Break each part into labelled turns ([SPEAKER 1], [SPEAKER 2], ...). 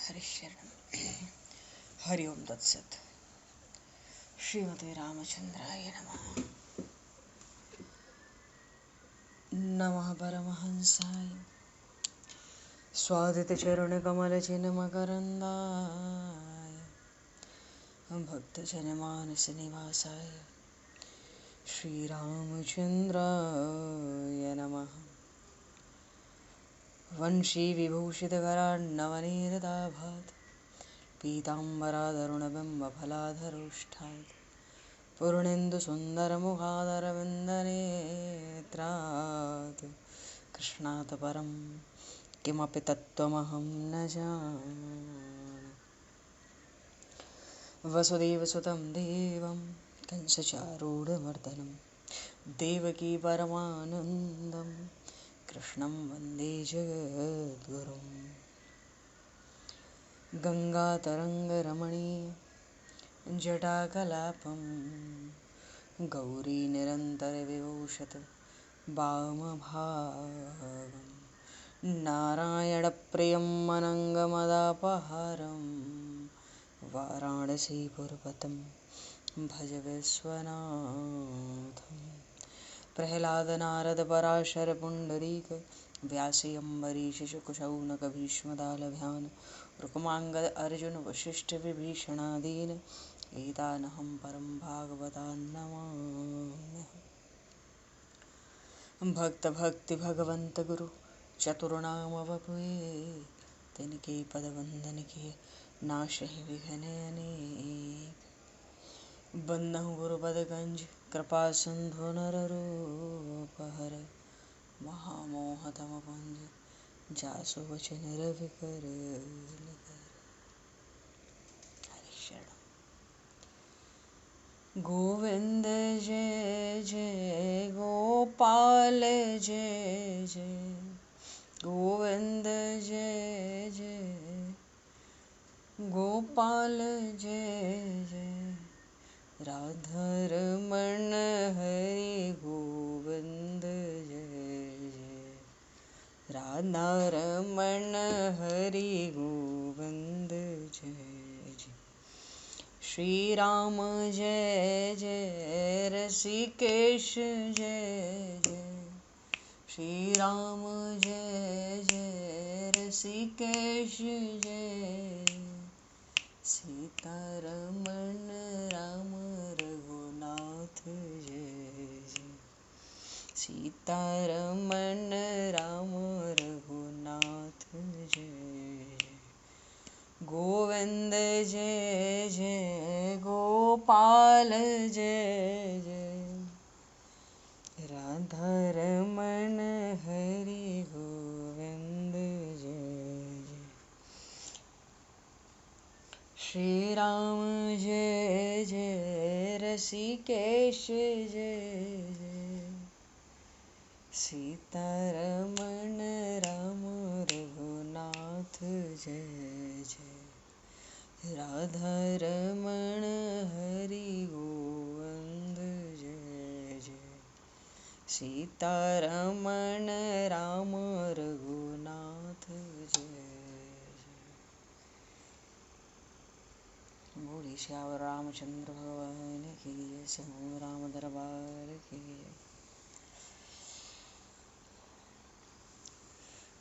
[SPEAKER 1] हरिशरण हरि ओम तत्सत। श्रीमते रामचंद्राय नमः। नमः परमहंसाय स्वादितचरणकमलचिन्मकरन्दाय भक्तजनमानसनिवासाय श्रीरामचन्द्राय नमः। वंशीविभूषितकरान्नवनीरदाभात् पीताम्बराधरुणबिम्बफलाधरोष्ठात् पूर्णेन्दुसुन्दरमुखादरविन्दनेत्रात् कृष्णात् परं किमपि तत्त्वमहं न जाने। वसुदेवसुतं देवं कंसचारूढमर्दनं देवकी परमानन्दं कृष्णं वन्दे जगद्गुरुं। गङ्गातरङ्गरमणीय जटाकलापं गौरीनिरन्तरविभूषत वामभागं नारायणप्रियं अनङ्गमदापहारं वाराणसीपुरपतं भज विश्वनाथं। प्रह्लादनारदपराशरपुण्डरीक व्यासि अम्बरीशशुकशौनकभीष्मदालभ्यान् रुक्माङ्गद अर्जुन वसिष्ठविभीषणादीन् एतानहं परं भागवतान् नमाम्यहम्। भक्त भक्ति भगवंत गुरु चतुर्नाम वपुए तिनके पद वंदन किए नाशहि विघ्न अनेक। बन्नहु गुरुपद गंज कृपा सिंधु नररूप हर महामोह तम पुंज जासु वचन रवि कर। गोविंद जय जय गोपाल जय जय गोविंद जय जय गोपाल जय जय राधारमण हरि गोविंद जय जय राधारमण हरि गोविंद जय जय। श्री राम जय जय ऋषिकेश जय जय श्री राम जय जय ऋषिकेश जय सीतारमण राम रघुनाथ जय जय सीतारमण राम रघुनाथ जय जय। गोविंद जय जय गोपाल जय जय राधारमण हरि गोविंद जय जय। श्री राम जय जय ऋषिकेश जय जय सीतारमण राम रघुनाथ जय जय राधारमण हरि गोविंद जय जय सीतारमण राम रघुनाथ जय जय। बोले श्याम रामचंद्र भगवान की जय। समूह राम दरबार की जय।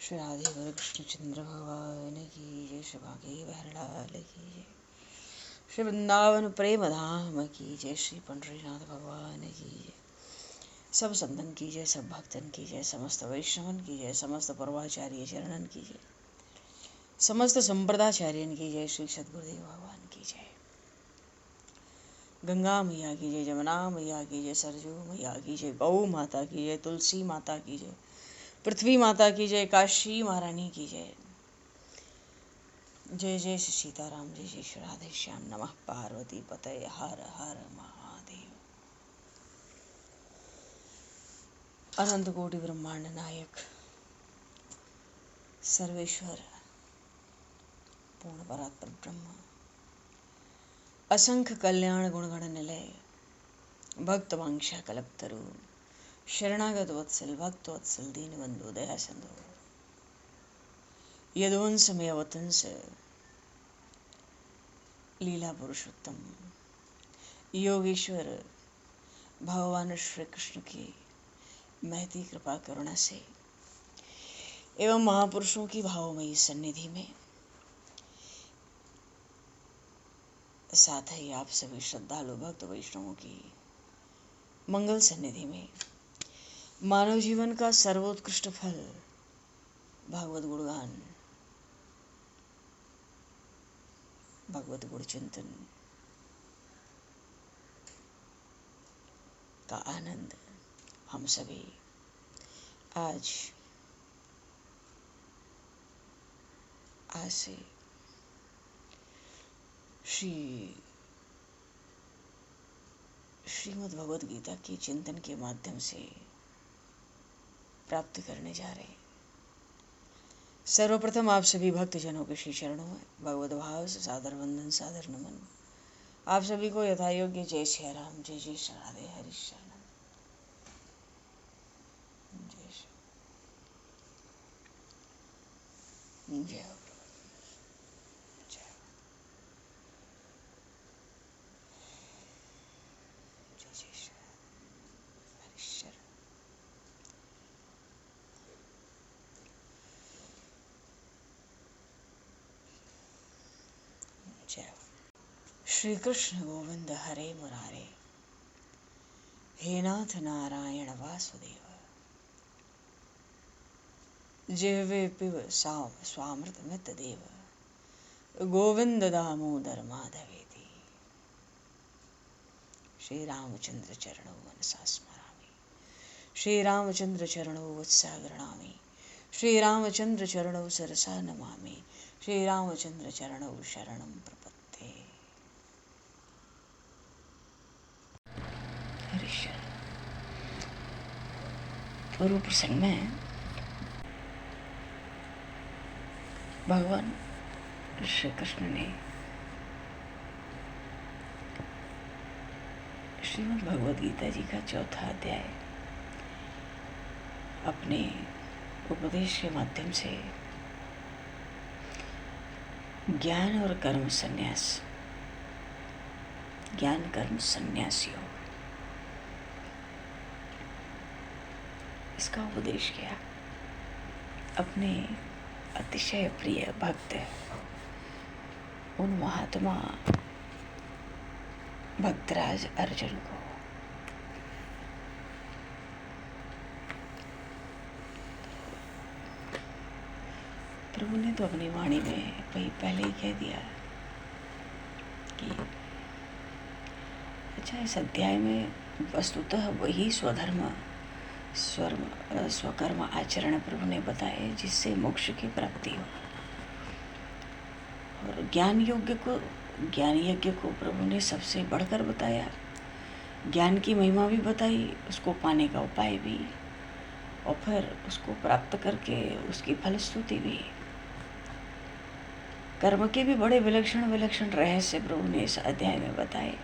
[SPEAKER 1] श्री राधे कृष्णचंद्र भगवान की जय। श्री भागे बहरलाल की जय। श्री वृंदावन प्रेम धाम की जय। श्री पंडरीनाथ भगवान की जय। सब संतन की जय, सब भक्तन की जय, समस्त वैष्णवन की जय, समस्त पूर्वाचार्य चरणन की जय, समस्त संप्रदाचार्यन की जय। श्री सद्गुरुदेव भगवान की जय। गंगा मैया की जय, जमुना मैया की जय, सरजू मैया की जय, गौ माता की जय, तुलसी माता की जय, पृथ्वी माता की जय, काशी महारानी की जय। जय जय श्री सीताराम, जय जय श्री राधे श्याम। नमः पार्वती पतये हर हर महादेव। अनंत कोटि ब्रह्मांड नायक सर्वेश्वर पूर्ण परात्पर ब्रह्म असंख्य कल्याण गुणगण निलय भक्त वांछा कल्पतरु शरणागत वत्सल भक्त वत्सल दीनबंधु दया सिंधु यदुवंश में अवतंस लीला पुरुषोत्तम योगेश्वर भगवान श्री कृष्ण की महती कृपा करुणा से एवं महापुरुषों की भावमयी सन्निधि में, साथ ही आप सभी श्रद्धालु भक्त वैष्णवों की मंगल सन्निधि में, मानव जीवन का सर्वोत्कृष्ट फल भागवत गुणगान, भगवत गुण चिंतन का आनंद हम सभी आज से श्रीमद् भगवद गीता के चिंतन के माध्यम से प्राप्त करने जा रहे हैं। सर्वप्रथम आप सभी भक्तजनों के श्री चरणों में भगवत भाव से सादर वंदन, सादर नमन। आप सभी को यथा योग्य जय श्री राम, जय जय श्री राधे, हरि शरणम, जय श्री जय हो। श्री कृष्ण गोविंद हरे मुरारे, हे नाथ नारायण वासुदेव, जिह्वे पिब स्वामृतमित देव, गोविंद दामोदर माधवेति। श्री रामचंद्र चरणौ मनसा स्मरामि, श्री रामचंद्र चरणौ वत्सा गृह्णामि, श्री रामचंद्र चरणौ सरसा नमामि, श्री रामचंद्र चरणौ शरणं प्रपद्ये। पूर्व प्रसंग में भगवान श्री कृष्ण ने श्रीमद् भगवद गीता जी का चौथा अध्याय अपने उपदेश के माध्यम से ज्ञान और कर्म संन्यास, ज्ञान कर्म संन्यास योग, इसका उपदेश किया अपने अतिशय प्रिय भक्त उन महात्मा भक्तराज अर्जुन को। प्रभु ने तो अपनी वाणी में पहले ही कह दिया कि अच्छा, इस अध्याय में वस्तुतः वही स्वकर्म आचरण प्रभु ने बताए जिससे मोक्ष की प्राप्ति हो, और ज्ञान यज्ञ को प्रभु ने सबसे बढ़कर बताया। ज्ञान की महिमा भी बताई, उसको पाने का उपाय भी, और फिर उसको प्राप्त करके उसकी फलश्रुति भी। कर्म के भी बड़े विलक्षण रहस्य प्रभु ने इस अध्याय में बताए।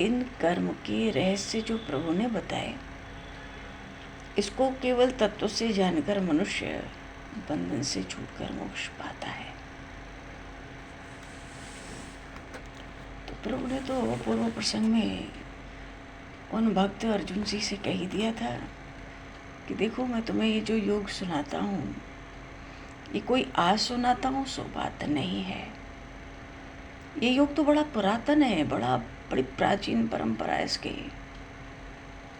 [SPEAKER 1] इन कर्म के रहस्य जो प्रभु ने बताए, इसको केवल तत्व से जानकर मनुष्य बंधन से छूटकर मोक्ष पाता है। तो प्रभु ने तो पूर्व प्रसंग में उन भक्त अर्जुन जी से कह दिया था कि देखो, मैं तुम्हें ये जो योग सुनाता हूँ, ये कोई आज सुनाता हूँ सो बात नहीं है। ये योग तो बड़ा पुरातन है, बड़ी प्राचीन परंपरा है इसकी।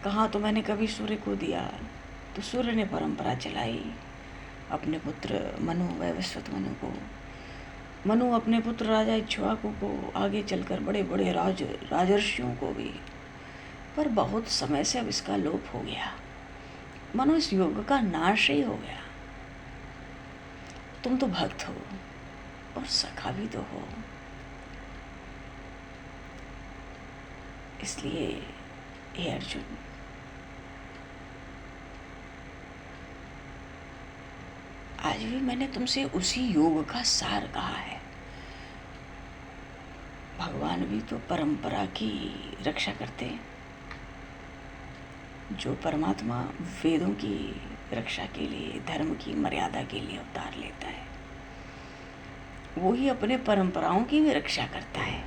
[SPEAKER 1] कहाँ तो मैंने कभी सूर्य को दिया तो सूर्य ने परंपरा चलाई अपने पुत्र मनु, वैवस्वत मनु को। मनु अपने पुत्र राजा इक्ष्वाकु को, आगे चलकर बड़े बड़े राजर्षियों को भी। पर बहुत समय से अब इसका लोप हो गया। मनु, इस योग का नाश ही हो गया। तुम तो भक्त हो और सखा भी तो हो, इसलिए हे अर्जुन, आज भी मैंने तुमसे उसी योग का सार कहा है। भगवान भी तो परंपरा की रक्षा करते हैं। जो परमात्मा वेदों की रक्षा के लिए, धर्म की मर्यादा के लिए अवतार लेता है, वो ही अपने परंपराओं की भी रक्षा करता है।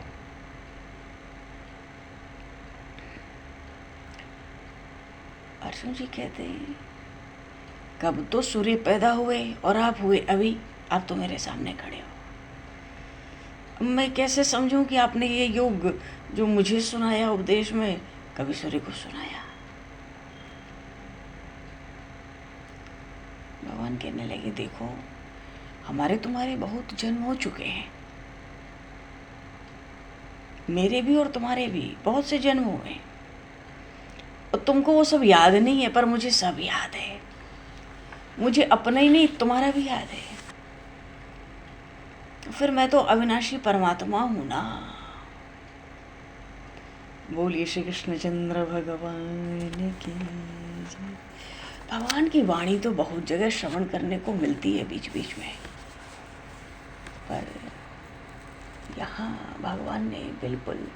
[SPEAKER 1] अर्जुन जी कहते हैं कब तो सूर्य पैदा हुए और आप हुए अभी, आप तो मेरे सामने खड़े हो। मैं कैसे समझूं कि आपने ये योग जो मुझे सुनाया उपदेश में कभी सूर्य को सुनाया। भगवान कहने लगे देखो हमारे तुम्हारे बहुत जन्म हो चुके हैं, मेरे भी और तुम्हारे भी बहुत से जन्म हुए हैं, और तुमको वो सब याद नहीं है, पर मुझे सब याद है। मुझे अपना ही नहीं तुम्हारा भी याद है। फिर मैं तो अविनाशी परमात्मा हूं ना। बोलिए श्री कृष्णचंद्र भगवान की जय। भगवान की वाणी तो बहुत जगह श्रवण करने को मिलती है बीच बीच में, पर यहाँ भगवान ने बिल्कुल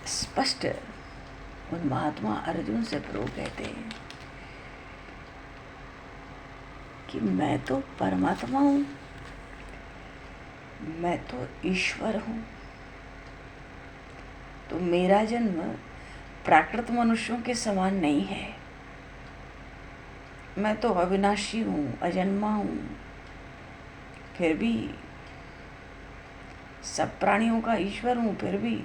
[SPEAKER 1] स्पष्ट उन महात्मा अर्जुन से प्रभु कहते हैं कि मैं तो परमात्मा हूं, मैं तो ईश्वर हूं। तो मेरा जन्म प्राकृत मनुष्यों के समान नहीं है। मैं तो अविनाशी हूं, अजन्मा हूं। फिर भी सब प्राणियों का ईश्वर हूं, फिर भी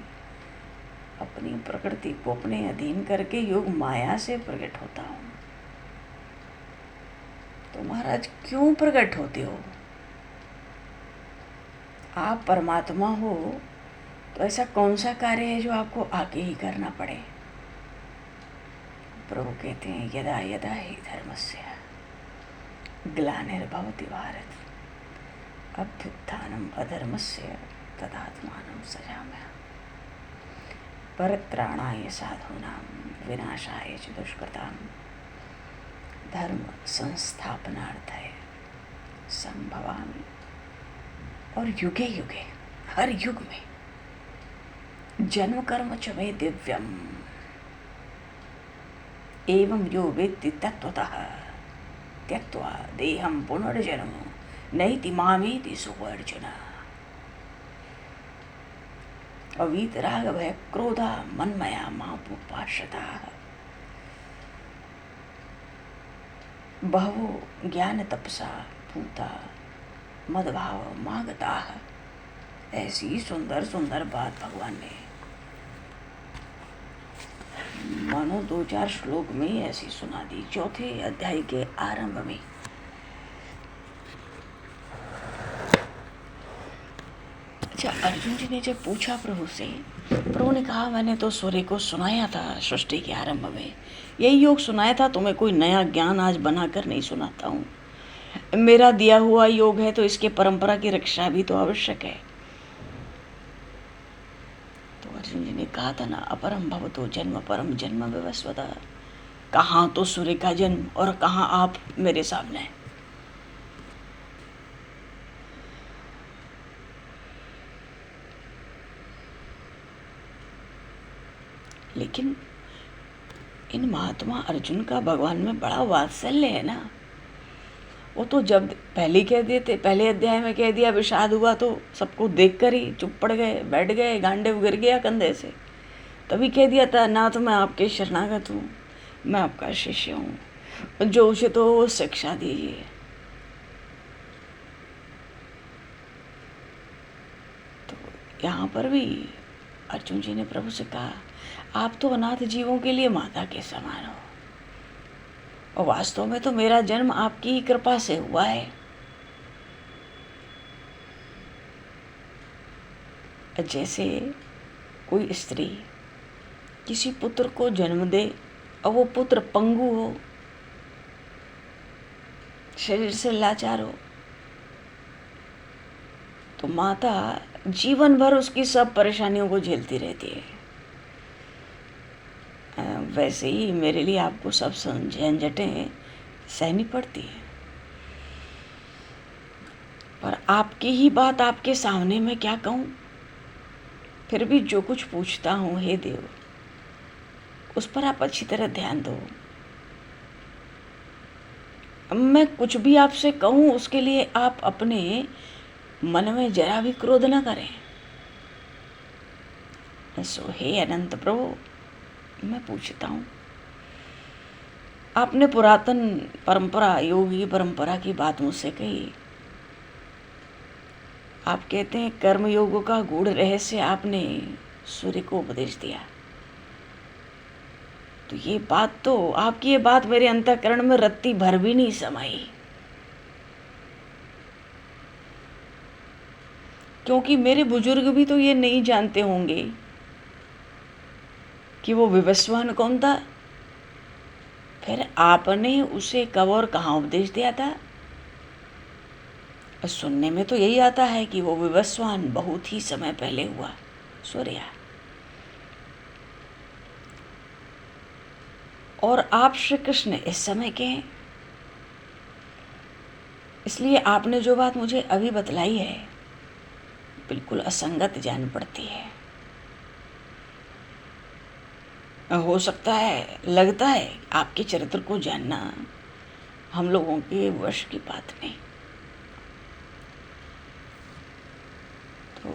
[SPEAKER 1] अपनी प्रकृति को अपने अधीन करके योग माया से प्रकट होता हूं। तो महाराज क्यों प्रकट होते हो? आप परमात्मा हो तो ऐसा कौन सा कार्य है जो आपको आगे ही करना पड़े? प्रभु कहते हैं यदा यदा हि धर्मस्य ग्लानिर्भवति भारत अभ्युत्थानम् अधर्मस्य तदात्मानं सृजाम्यहम् परित्राणाय साधूनां विनाशाय च दुष्कृतां धर्म संस्थापनार्थाय संभवामि। और युगे युगे हर युग में जन्म कर्म च मे दिव्यम एवं यो वेत्ति तत्त्वतः त्यक्त्वा देहं पुनर्जन्म नैति मामेति सुवर्जुन। अवीतराग भय क्रोधा मन्मया मामुपाश्रिताः बहवो ज्ञान तपसा पूता मदभाव मागताः। ऐसी सुंदर सुंदर बात भगवान ने मानो 2-4 श्लोक में ऐसी सुना दी, चौथे अध्याय के आरंभ में। अच्छा, अर्जुन जी ने जब पूछा प्रभु से, प्रभु ने कहा मैंने तो सूर्य को सुनाया था सृष्टि के आरंभ में, यही योग सुनाया था, तुम्हें कोई नया ज्ञान आज बनाकर नहीं सुनाता हूँ। मेरा दिया हुआ योग है तो इसके परंपरा की रक्षा भी तो आवश्यक है। तो अर्जुन जी ने कहा था ना अपरम भवतो जन्म परम जन्म विवस्वता। कहाँ तो सूर्य का जन्म और कहाँ आप मेरे सामने। लेकिन इन महात्मा अर्जुन का भगवान में बड़ा वात्सल्य है ना। वो तो जब पहले कह दिए थे, पहले अध्याय में कह दिया विषाद हुआ तो सबको देखकर ही चुप पड़ गए, बैठ गए, गांडे गिर गया कंधे से। तभी कह दिया था नाथ मैं आपके शरणागत हूँ, मैं आपका शिष्य हूँ, जो उचित हो वो शिक्षा दीजिए। तो यहाँ पर भी अर्जुन जी ने प्रभु से कहा आप तो अनाथ जीवों के लिए माता के समान हो, और वास्तव में तो मेरा जन्म आपकी ही कृपा से हुआ है। जैसे कोई स्त्री किसी पुत्र को जन्म दे और वो पुत्र पंगु हो, शरीर से लाचार हो, तो माता जीवन भर उसकी सब परेशानियों को झेलती रहती है। वैसे ही मेरे लिए आपको सब झंझटें सहनी पड़ती है। पर आपकी ही बात आपके सामने मैं क्या कहूँ, फिर भी जो कुछ पूछता हूँ हे देव उस पर आप अच्छी तरह ध्यान दो। मैं कुछ भी आपसे कहूँ उसके लिए आप अपने मन में जरा भी क्रोध न करें। सो हे अनंत प्रभु, मैं पूछता हूँ, आपने पुरातन परंपरा, योगी परंपरा की बात मुझसे कही। आप कहते हैं कर्म योग का गूढ़ रहस्य आपने सूर्य को उपदेश दिया। तो ये बात तो, आपकी ये बात मेरे अंतःकरण में रत्ती भर भी नहीं समाई, क्योंकि मेरे बुजुर्ग भी तो ये नहीं जानते होंगे कि वो विवस्वान कौन था। फिर आपने उसे कब और कहाँ उपदेश दिया था? सुनने में तो यही आता है कि वो विवस्वान बहुत ही समय पहले हुआ सूर्य। और आप श्री कृष्ण इस समय के हैं, इसलिए आपने जो बात मुझे अभी बतलाई है बिल्कुल असंगत जान पड़ती है। हो सकता है, लगता है आपके चरित्र को जानना हम लोगों के वश की बात नहीं। तो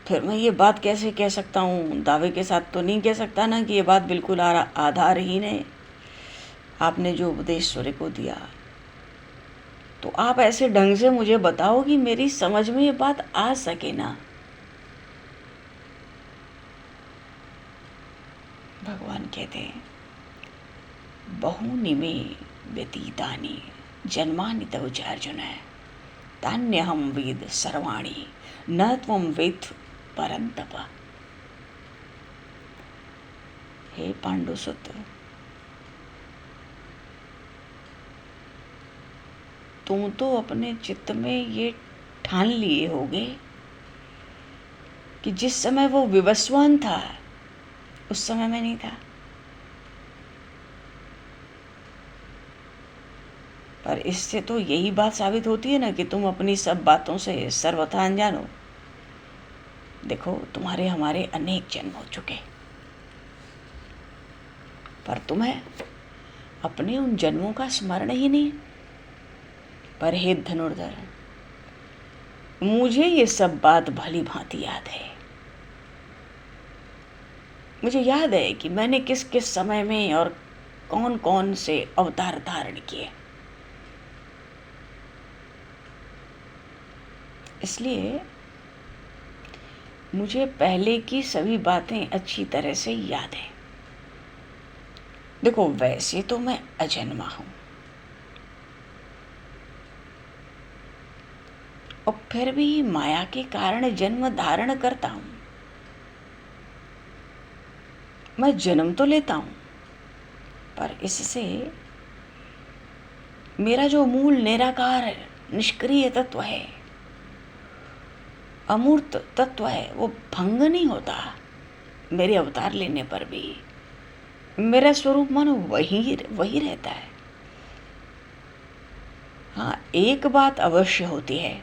[SPEAKER 1] फिर मैं ये बात कैसे कह सकता हूँ? दावे के साथ तो नहीं कह सकता ना कि ये बात बिल्कुल आधारहीन है। आपने जो उपदेश सूर्य को दिया, तो आप ऐसे ढंग से मुझे बताओ कि मेरी समझ में ये बात आ सके ना। भगवान कहते हैं, बहूनि मे व्यतीतानि जन्मानि तव अर्जुन, तान्यहं वेद सर्वाणि न त्वं वेद परंतप। हे पांडुसुत, तुम तो अपने चित्त में ये ठान लिए होगे कि जिस समय वो विवस्वान था उस समय मैं नहीं था। पर इससे तो यही बात साबित होती है ना कि तुम अपनी सब बातों से सर्वथा अनजान हो। देखो, तुम्हारे हमारे अनेक जन्म हो चुके, पर तुम्हें अपने उन जन्मों का स्मरण ही नहीं। पर हे धनुर्धर, मुझे ये सब बात भली भांति याद है। मुझे याद है कि मैंने किस किस समय में और कौन कौन से अवतार धारण किए। इसलिए मुझे पहले की सभी बातें अच्छी तरह से याद है। देखो, वैसे तो मैं अजन्मा हूं, और फिर भी माया के कारण जन्म धारण करता हूं। मैं जन्म तो लेता हूं, पर इससे मेरा जो मूल निराकार निष्क्रिय तत्व है, अमूर्त तत्व है, वो भंग नहीं होता। मेरे अवतार लेने पर भी मेरा स्वरूप मानो वही रहता है। हाँ, एक बात अवश्य होती है,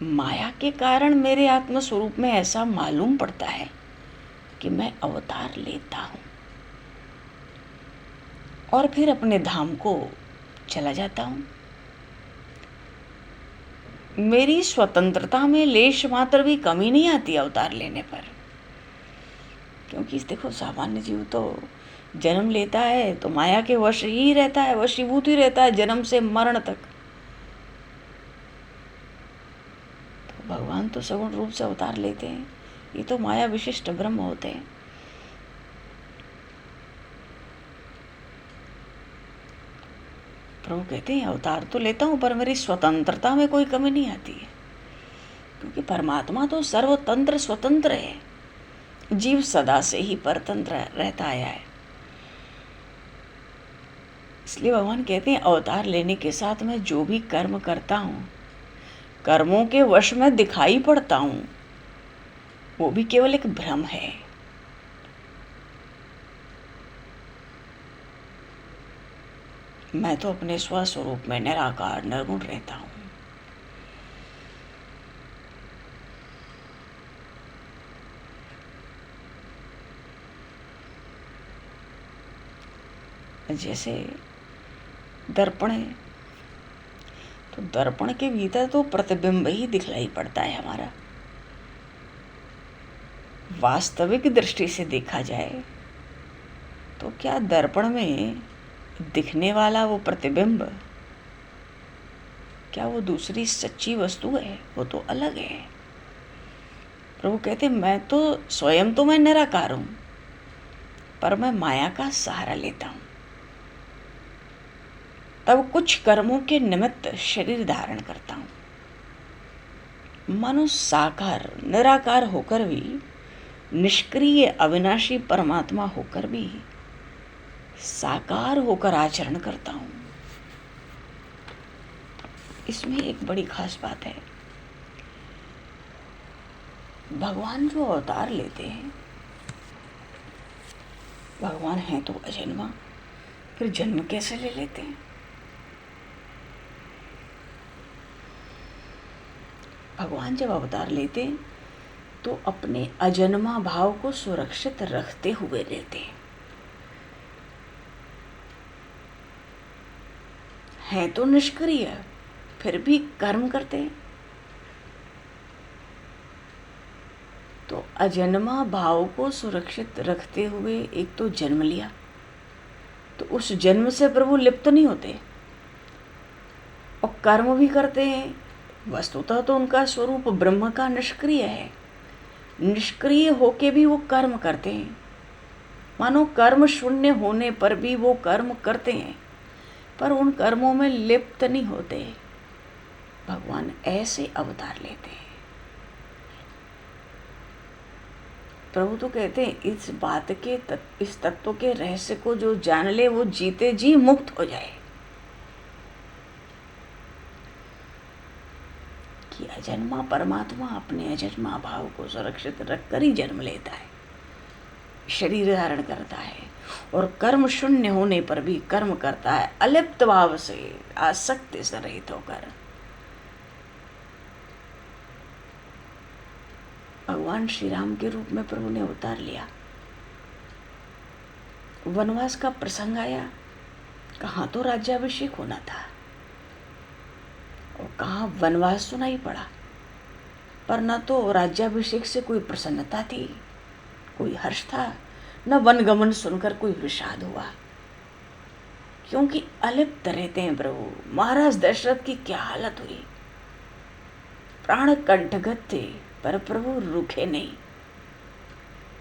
[SPEAKER 1] माया के कारण मेरे आत्म स्वरूप में ऐसा मालूम पड़ता है कि मैं अवतार लेता हूं और फिर अपने धाम को चला जाता हूं। मेरी स्वतंत्रता में लेश मात्र भी कमी नहीं आती अवतार लेने पर, क्योंकि देखो, सामान्य जीव तो जन्म लेता है तो माया के वश ही रहता है, वशीभूत ही रहता है जन्म से मरण तक। तो भगवान तो सगुण रूप से अवतार लेते हैं, ये तो माया विशिष्ट ब्रह्म होते हैं। प्रभु कहते हैं, अवतार तो लेता हूं पर मेरी स्वतंत्रता में कोई कमी नहीं आती है, क्योंकि परमात्मा तो सर्वतंत्र स्वतंत्र है। जीव सदा से ही परतंत्र रहता आया है। इसलिए भगवान कहते हैं, अवतार लेने के साथ मैं जो भी कर्म करता हूं, कर्मों के वश में दिखाई पड़ता हूं, वो भी केवल एक भ्रम है। मैं तो अपने स्वस्वरूप में निराकार निर्गुण रहता हूं। जैसे दर्पण है, तो दर्पण के भीतर तो प्रतिबिंब ही दिखलाई पड़ता है हमारा। वास्तविक दृष्टि से देखा जाए तो क्या दर्पण में दिखने वाला वो प्रतिबिंब, क्या वो दूसरी सच्ची वस्तु है? वो तो अलग है। प्रभु कहते मैं तो स्वयं तो मैं निराकार हूं, पर मैं माया का सहारा लेता हूं। तब कुछ कर्मों के निमित्त शरीर धारण करता हूं। मानो साकार निराकार होकर भी, निष्क्रिय अविनाशी परमात्मा होकर भी साकार होकर आचरण करता हूं। इसमें एक बड़ी खास बात है। भगवान जो अवतार लेते हैं, भगवान हैं तो अजन्मा, फिर जन्म कैसे ले लेते हैं? भगवान जब अवतार लेते हैं तो अपने अजन्मा भाव को सुरक्षित रखते हुए लेते हैं तो निष्क्रिय, फिर भी कर्म करते हैं। तो अजन्मा भाव को सुरक्षित रखते हुए एक तो जन्म लिया, तो उस जन्म से प्रभु लिप्त नहीं होते और कर्म भी करते हैं। वस्तुतः तो उनका स्वरूप ब्रह्म का निष्क्रिय है, निष्क्रिय होके भी वो कर्म करते हैं। मानो कर्म शून्य होने पर भी वो कर्म करते हैं, पर उन कर्मों में लिप्त नहीं होते। भगवान ऐसे अवतार लेते हैं। प्रभु तो कहते हैं इस बात के इस तत्व के रहस्य को जो जान ले वो जीते जी मुक्त हो जाए। कि अजन्मा परमात्मा अपने अजन्मा भाव को सुरक्षित रखकर ही जन्म लेता है, शरीर धारण करता है और कर्म शून्य होने पर भी कर्म करता है, अलिप्त भाव से, आसक्ति से रहित होकर। भगवान श्री राम के रूप में प्रभु ने अवतार लिया। वनवास का प्रसंग आया, कहाँ तो राज्याभिषेक होना था और कहाँ वनवास सुनाई पड़ा। पर न तो राज्याभिषेक से कोई प्रसन्नता थी, कोई हर्ष था, न वनगमन सुनकर कोई विषाद हुआ, क्योंकि अलिप्त रहते हैं प्रभु। महाराज दशरथ की क्या हालत हुई, प्राण कंठगत थे, पर प्रभु रुके नहीं।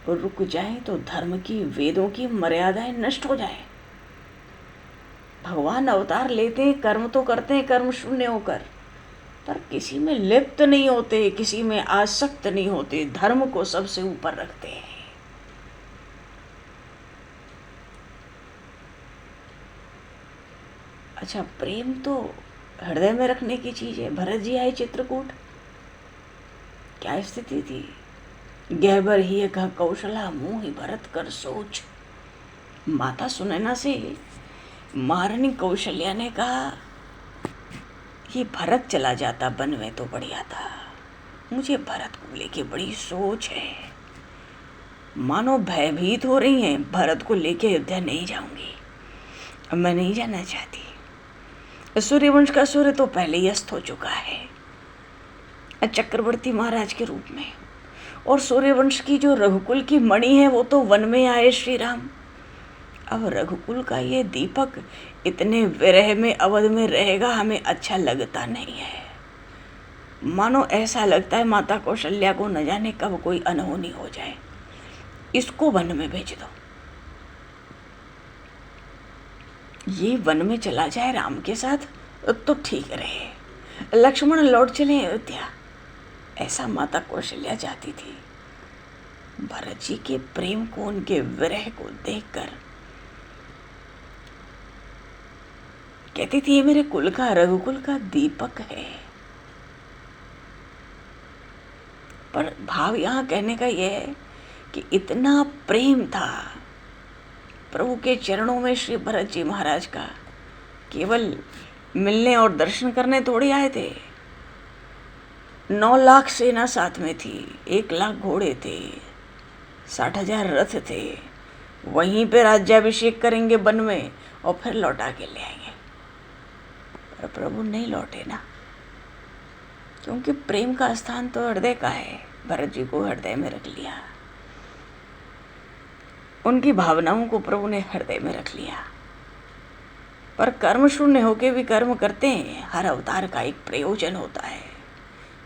[SPEAKER 1] रुक जाए तो धर्म की, वेदों की मर्यादाएं नष्ट हो जाए। भगवान अवतार लेते हैं, कर्म तो करते हैं कर्म शून्य होकर, पर किसी में लिप्त नहीं होते, किसी में आसक्त नहीं होते, धर्म को सबसे ऊपर रखते हैं। अच्छा, प्रेम तो हृदय में रखने की चीज है। भरत जी आए चित्रकूट, क्या स्थिति थी? गहबर ही कह कौशला मुँह ही भरत कर सोच। माता सुनैना से महारानी कौशल्या ने कहा ये भरत चला जाता वन में तो बढ़िया था, मुझे भरत को लेके बड़ी सोच है। मानो भयभीत हो रही हैं, भरत को लेके अयोध्या नहीं जाऊंगी, अब मैं नहीं जाना चाहती। सूर्यवंश का सूर्य तो पहले ही अस्त हो चुका है चक्रवर्ती महाराज के रूप में, और सूर्यवंश की जो रघुकुल की मणि है वो तो वन में आए श्री राम। अब रघुकुल का ये दीपक इतने विरह में अवध में रहेगा, हमें अच्छा लगता नहीं है। मानो ऐसा लगता है माता कौशल्या को न जाने कब कोई अनहोनी हो जाए, इसको वन में भेज दो। ये वन में चला जाए राम के साथ तो ठीक रहे, लक्ष्मण लौट चले अयोध्या, ऐसा माता कौशल्या चाहती थी। भरत जी के प्रेम को, उनके विरह को देखकर कहती थी ये मेरे कुल का, रघुकुल का दीपक है। पर भाव यहाँ कहने का यह है कि इतना प्रेम था प्रभु के चरणों में श्री भरत जी महाराज का, केवल मिलने और दर्शन करने थोड़ी आए थे। 9 लाख सेना साथ में थी, 1 लाख घोड़े थे, 60,000 रथ थे, वहीं पे राज्याभिषेक करेंगे वन में और फिर लौटा के ले आएंगे। पर प्रभु नहीं लौटे ना, क्योंकि प्रेम का स्थान तो हृदय का है। भरत जी को हृदय में रख लिया, उनकी भावनाओं को प्रभु ने हृदय में रख लिया। पर कर्म शून्य होके भी कर्म करते हैं। हर अवतार का एक प्रयोजन होता है,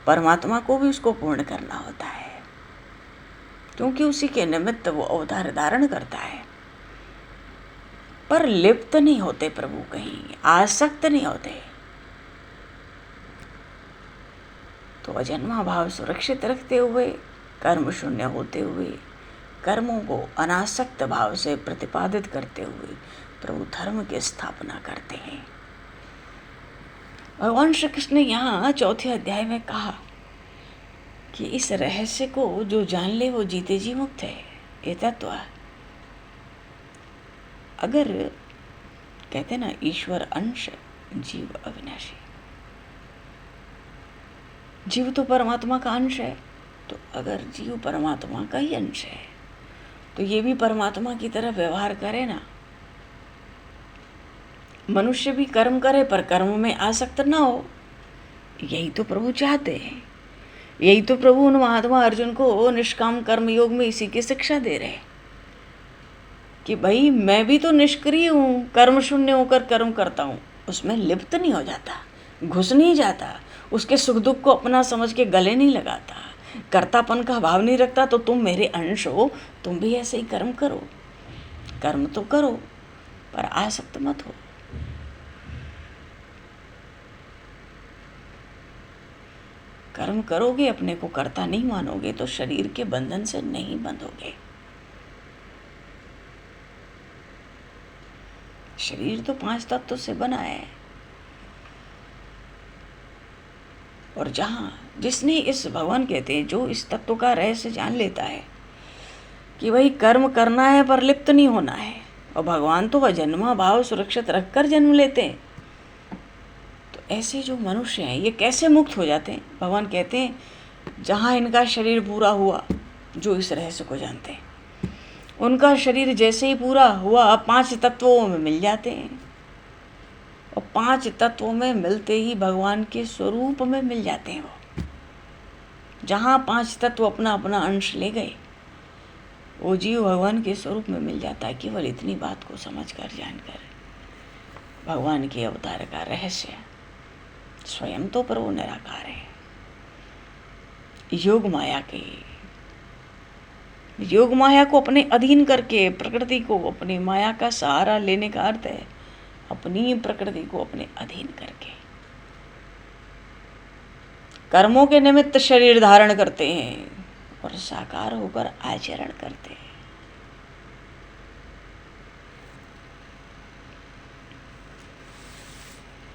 [SPEAKER 1] परमात्मा को भी उसको पूर्ण करना होता है, क्योंकि उसी के निमित्त वो अवतार धारण करता है। पर लिप्त नहीं होते प्रभु, कहीं आसक्त नहीं होते। तो अजन्मा भाव सुरक्षित रखते हुए, कर्म शून्य होते हुए, कर्मों को अनासक्त भाव से प्रतिपादित करते हुए प्रभु धर्म की स्थापना करते हैं। भगवान श्री कृष्ण ने यहाँ 4 अध्याय में कहा कि इस रहस्य को जो जान ले वो जीते जी मुक्त है। ये तत्व अगर कहते ना ईश्वर अंश जीव अविनाशी, जीव तो परमात्मा का अंश है, तो अगर जीव परमात्मा का ही अंश है तो ये भी परमात्मा की तरह व्यवहार करे ना। मनुष्य भी कर्म करे पर कर्म में आसक्त ना हो। यही तो प्रभु चाहते हैं। यही तो प्रभु उन महात्मा अर्जुन को निष्काम कर्म योग में इसी की शिक्षा दे रहे कि भाई मैं भी तो निष्क्रिय हूँ, कर्म शून्य होकर कर्म करता हूँ, उसमें लिप्त नहीं हो जाता, घुस नहीं जाता, उसके सुख दुख को अपना समझ के गले नहीं लगाता, कर्तापन का भाव नहीं रखता। तो तुम मेरे अंश हो, तुम भी ऐसे ही कर्म करो। कर्म तो करो पर आसक्त मत हो। कर्म करोगे, अपने को कर्ता नहीं मानोगे तो शरीर के बंधन से नहीं बंधोगे। शरीर तो 5 तत्वों से बना है, और जिसने इस भगवान कहते हैं जो इस तत्व का रहस्य जान लेता है कि भाई कर्म करना है पर लिप्त नहीं होना है, और भगवान तो अजन्मा भाव सुरक्षित रखकर जन्म लेते हैं। तो ऐसे जो मनुष्य हैं ये कैसे मुक्त हो जाते हैं? भगवान कहते हैं जहाँ इनका शरीर पूरा हुआ, जो इस रहस्य को जानते हैं, उनका शरीर जैसे ही पूरा हुआ 5 तत्वों में मिल जाते हैं, और 5 तत्वों में मिलते ही भगवान के स्वरूप में मिल जाते हैं। वो जहाँ 5 तत्व अपना अपना अंश ले गए, वो जीव भगवान के स्वरूप में मिल जाता है। केवल इतनी बात को समझकर जानकर भगवान के अवतार का रहस्य, स्वयं तो प्रभु निराकार है, योग माया को अपने अधीन करके, प्रकृति को अपनी माया का सहारा लेने का अर्थ है अपनी प्रकृति को अपने अधीन करके कर्मों के निमित्त शरीर धारण करते हैं और साकार होकर आचरण करते हैं।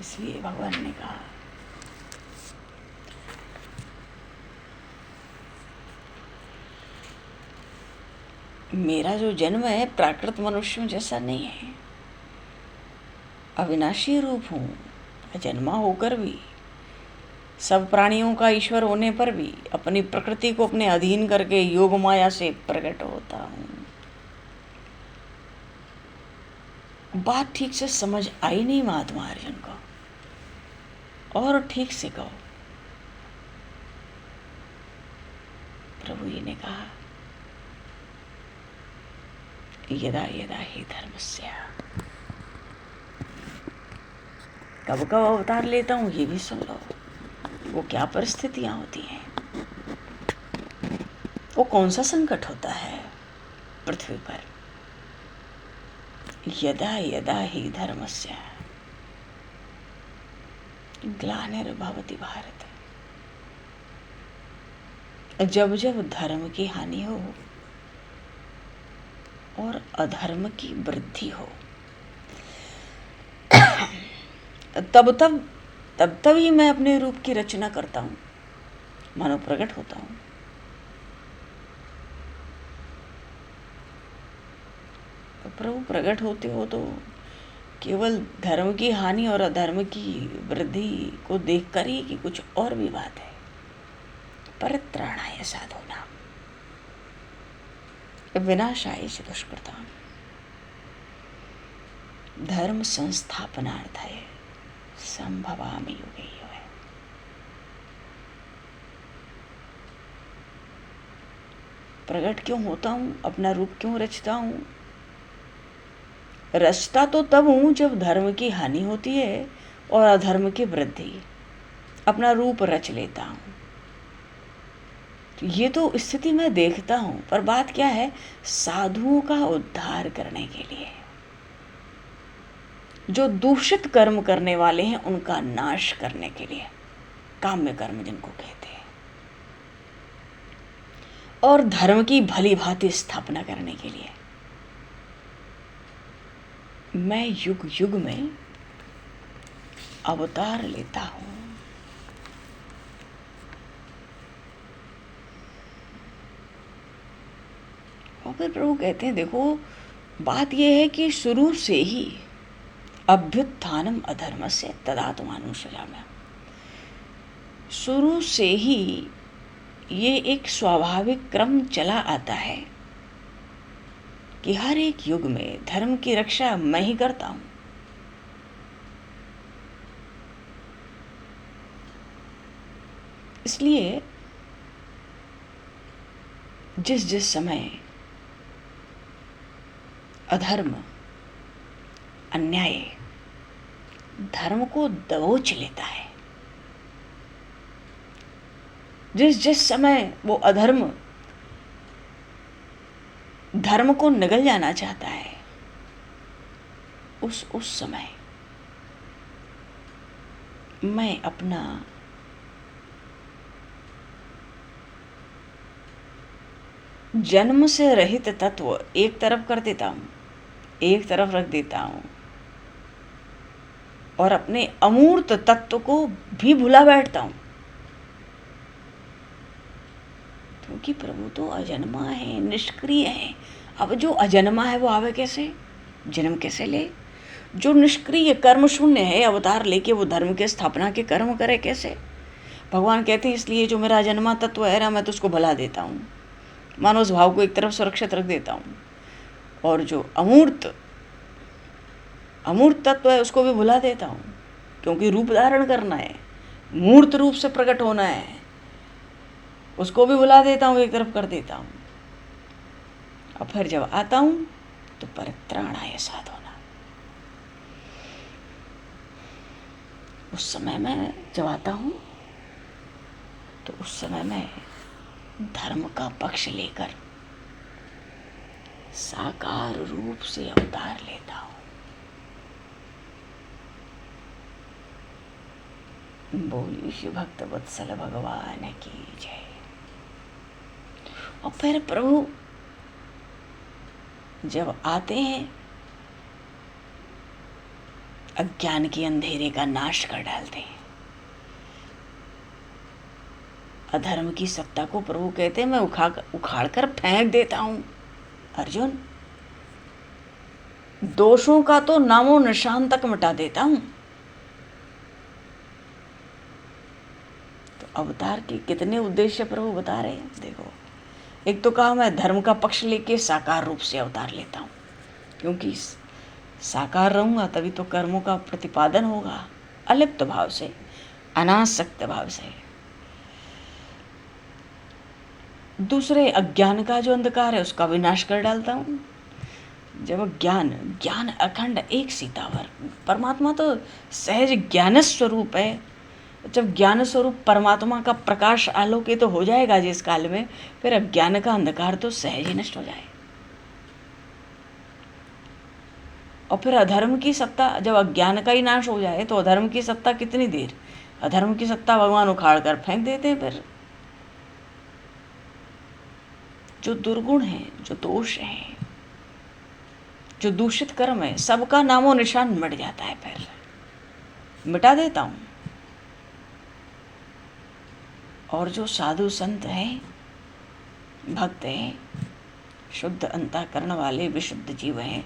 [SPEAKER 1] इसलिए भगवान ने कहा मेरा जो जन्म है प्राकृत मनुष्यों जैसा नहीं है, अविनाशी रूप हूँ, अजन्मा होकर भी, सब प्राणियों का ईश्वर होने पर भी अपनी प्रकृति को अपने अधीन करके योग माया से प्रकट होता हूँ। बात ठीक से समझ आई नहीं महात्मा अर्जुन को, और ठीक से कहो। प्रभु जी ने कहा यदा यदा ही धर्मस्य, कब कब अवतार लेता हूँ ये भी सुन लो। वो क्या परिस्थितियां होती हैं, वो कौन सा संकट होता है पृथ्वी पर। यदा यदा ही धर्मस्य ग्लानिर्भवति भारत, जब जब धर्म की हानि हो और अधर्म की वृद्धि हो, तब ही मैं अपने रूप की रचना करता हूँ, मानो प्रकट होता हूँ। तो प्रभु प्रकट होते हो तो केवल धर्म की हानि और अधर्म की वृद्धि को देखकर ही कि कुछ और भी बात है। परित्राणाय साधूनां विनाशाय च दुष्कृताम्। धर्म संस्थापनार्थाय संभवामि युगे युगे। प्रकट क्यों होता हूं, अपना रूप क्यों रचता हूं? रचता तो तब हूं जब धर्म की हानि होती है और अधर्म की वृद्धि। अपना रूप रच लेता हूं। तो ये तो स्थिति मैं देखता हूं, पर बात क्या है, साधुओं का उद्धार करने के लिए, जो दूषित कर्म करने वाले हैं उनका नाश करने के लिए, काम्य कर्म जिनको कहते हैं, और धर्म की भली भांति स्थापना करने के लिए मैं युग युग में अवतार लेता हूं। और फिर प्रभु कहते हैं, देखो बात यह है कि शुरू से ही अभ्युत्थानम अधर्मस्य तदात्मानुसृजाम्यहम्, शुरू से ही ये एक स्वाभाविक क्रम चला आता है कि हर एक युग में धर्म की रक्षा मैं ही करता हूं। इसलिए जिस जिस समय अधर्म, अन्याय धर्म को दबोच लेता है, जिस जिस समय वो अधर्म धर्म को निगल जाना चाहता है, उस समय मैं अपना जन्म से रहित तत्व एक तरफ कर देता हूं, एक तरफ रख देता हूं, और अपने अमूर्त तत्व को भी भुला बैठता हूं, क्योंकि प्रभु तो अजन्मा है, निष्क्रिय है। अब जो अजन्मा है वो आवे कैसे, जन्म कैसे ले? जो निष्क्रिय कर्म शून्य है, अवतार लेके वो धर्म के स्थापना के कर्म करे कैसे? भगवान कहते हैं, इसलिए जो मेरा अजन्मा तत्व है ना, मैं तो उसको भुला देता हूँ, मानो उस भाव को एक तरफ सुरक्षित रख देता हूँ, और जो अमूर्त तत्व है उसको भी भुला देता हूँ, क्योंकि रूप धारण करना है, मूर्त रूप से प्रकट होना है, उसको भी भुला देता हूँ, एक तरफ कर देता हूँ। और फिर जब आता हूँ तो परित्राणाय साधूनां, उस समय मैं जब आता हूँ तो उस समय मैं धर्म का पक्ष लेकर साकार रूप से अवतार लेता हूँ। बोली शिव भक्त वत्सल भगवान की जय। और फिर प्रभु जब आते हैं, अज्ञान के अंधेरे का नाश कर डालते हैं। अधर्म की सत्ता को प्रभु कहते हैं, मैं उखाड़ कर फेंक देता हूं। अर्जुन, दोषों का तो नामो निशान तक मिटा देता हूं। तो अवतार के कितने उद्देश्य प्रभु बता रहे हैं, देखो। एक तो कहा, मैं धर्म का पक्ष लेके साकार रूप से अवतार लेता हूं, क्योंकि साकार रहूंगा तभी तो कर्मों का प्रतिपादन होगा, अलिप्त भाव से, अनासक्त भाव से। दूसरे, अज्ञान का जो अंधकार है उसका विनाश कर डालता हूँ। जब ज्ञान अखंड एक सीतावर, परमात्मा तो सहज ज्ञान स्वरूप है। जब ज्ञान स्वरूप परमात्मा का प्रकाश आलोकित तो हो जाएगा जिस काल में, फिर अज्ञान का अंधकार तो सहज ही नष्ट हो जाए। और फिर अधर्म की सत्ता, जब अज्ञान का ही नाश हो जाए तो अधर्म की सत्ता कितनी देर? अधर्म की सत्ता भगवान उखाड़ कर फेंक देते हैं। फिर जो दुर्गुण है, जो दोष है, जो दूषित कर्म है, सबका नामो निशान मिट जाता है, फिर मिटा देता हूं। और जो साधु संत हैं, भक्त हैं, शुद्ध अंतःकरण वाले विशुद्ध जीव हैं,